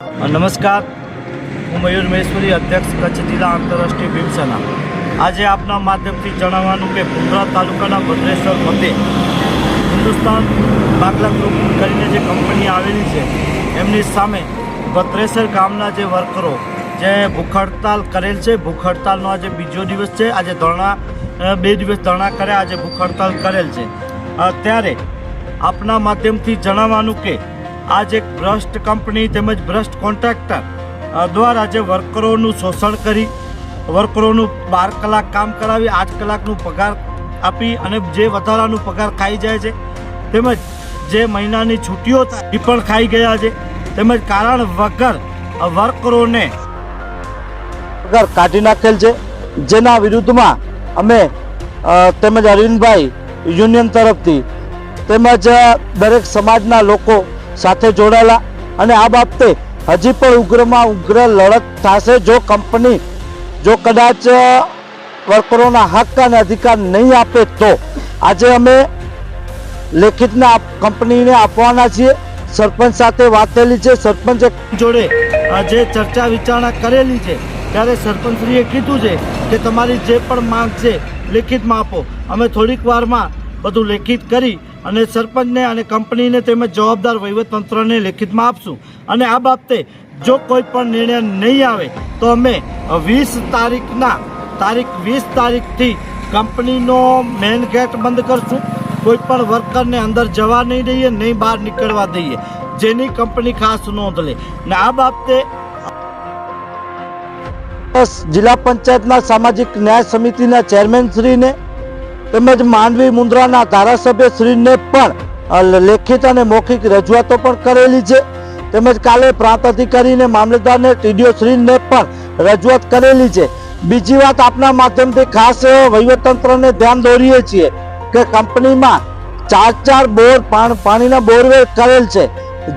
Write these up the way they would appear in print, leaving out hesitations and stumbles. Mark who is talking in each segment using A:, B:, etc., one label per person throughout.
A: નમસ્કાર, હું મયુર મહેશ્વરી, અધ્યક્ષ કચ્છ જિલ્લા આંતરરાષ્ટ્રીય ભીમસેના। આજે આપના માધ્યમથી જણાવવાનું કે મુન્દ્રા તાલુકાના ભદ્રેશ્વર મધ્યે હિન્દુસ્તાન બાગલા ગ્રુપ કરીને જે કંપની આવેલી છે એમની સામે ભદ્રેશ્વર ગામના જે વર્કરો જે ભૂખ હડતાલ કરેલ છે, ભૂખ હડતાલનો આજે બીજો દિવસ છે। આજે ધરણા 2 દિવસ ધરણા કર્યા, આજે ભૂખ હડતાલ કરેલ છે। ત્યારે આપના માધ્યમથી જણાવવાનું કે आज एक भ्रष्ट कंपनी તેમજ भ्रष्ट કોન્ટ્રાક્ટર द्वारा જે વર્કરોનું શોષણ કરી વર્કરોનું 12 કલાક કામ કરાવી 8 કલાકનું પગાર આપી અને જે વધારાનું પગાર ખાઈ જાય છે તેમજ જે મહિનાની છૂટીઓ એ પણ ખાઈ ગયા છે તેમજ કારણ વગર વર્કરોને પગાર કાઢી નાખેલ છે, જેના વિરુદ્ધમાં અમે તેમજ અરવિંદભાઈ યુનિયન તરફથી તેમજ દરેક સમાજના લોકો સાથે જોડાયેલા અને આ બાબતે હજી પણ ઉગ્રમાં ઉગ્ર લડત થશે। જો કંપની જો કદાચ વર્કરોના હક અને અધિકાર નહીં આપે તો આજે અમે લેખિતના કંપનીને આપવાના છીએ। સરપંચ સાથે વાત થયેલી છે, સરપંચ જોડે જે ચર્ચા વિચારણા કરેલી છે ત્યારે સરપંચશ્રીએ કીધું છે કે તમારી જે પણ માંગ છે લેખિતમાં આપો। અમે થોડીક વારમાં બધું લેખિત કરી અને સરપંચને અને કંપનીને તેમજ જવાબદાર વહીવટતંત્રને લેખિતમાં આપશું અને આ બાબતે જો કોઈ પણ નિર્ણય નહીં આવે તો અમે 20 તારીખથી કંપનીનો મેઇન ગેટ બંધ કરશું। કોઈ પણ વર્કરને અંદર જવા નહીં દઈએ, નહીં બહાર નીકળવા દઈએ, જેની કંપની ખાસ નોંધ લે। ને આ બાબતે જિલ્લા પંચાયતના સામાજિક ન્યાય સમિતિના ચેરમેનશ્રીને તેમજ માંડવી મુન્દ્રાના ધારાસભ્યશ્રીને પણ લેખિત અને મૌખિક રજૂઆતો પણ કરેલી છે। તેમજ કાલે પ્રાંત અધિકારીને મામલતદારને ટીડીઓશ્રીને પણ રજૂઆત કરેલી છે। બીજી વાત આપના માધ્યમથી ખાસ વહીવટતંત્રને ધ્યાન દોરીએ છીએ કે કંપનીમાં 4 બોર પાણીના બોરવેલ કરેલ છે,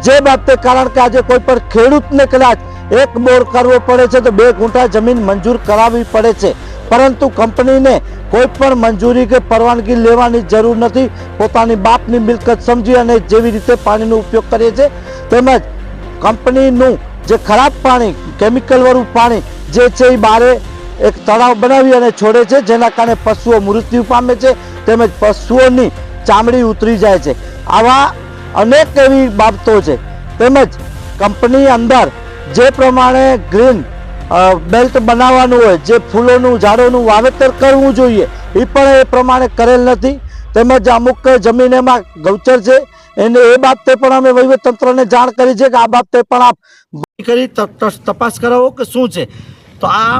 A: જે બાબતે કારણ કે આજે કોઈ પણ ખેડૂતને કદાચ 1 બોર કરવો પડે છે તો 2 ગુંઠા જમીન મંજૂર કરાવવી પડે છે, પરંતુ કંપનીને કોઈ પણ મંજૂરી કે પરવાનગી લેવાની જરૂર નથી। પોતાની બાપની મિલકત સમજી અને જેવી રીતે પાણીનો ઉપયોગ કરે છે તેમજ કંપનીનું જે ખરાબ પાણી કેમિકલ વાળું પાણી જે છે એ બારે એક તળાવ બનાવી અને છોડે છે, જેના કારણે પશુઓ મૃત્યુ પામે છે તેમજ પશુઓની ચામડી ઉતરી જાય છે। આવા અનેક એવી બાબતો છે। તેમજ કંપની અંદર જે પ્રમાણે ગ્રીન બેલ્ટ બનાવવાનું હોય, જે ફૂલોનું ઝાડોનું વાવેતર કરવું જોઈએ એ પણ એ પ્રમાણે કરેલ નથી। તેમજ અમુક જમીનમાં ગૌચર છે એને એ બાબતે પણ અમે વહીવટતંત્રને જાણ કરી છે કે આ બાબતે પણ આપ કરી તપાસ કરાવો કે શું છે। તો આ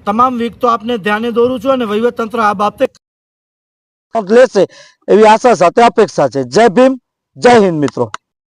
A: તમામ વિગતો આપને ધ્યાને દોરું છું અને વહીવટતંત્ર આ બાબતે લેશે એવી આશા સાથે અપેક્ષા છે। જય ભીમ, જય હિન્દ મિત્રો।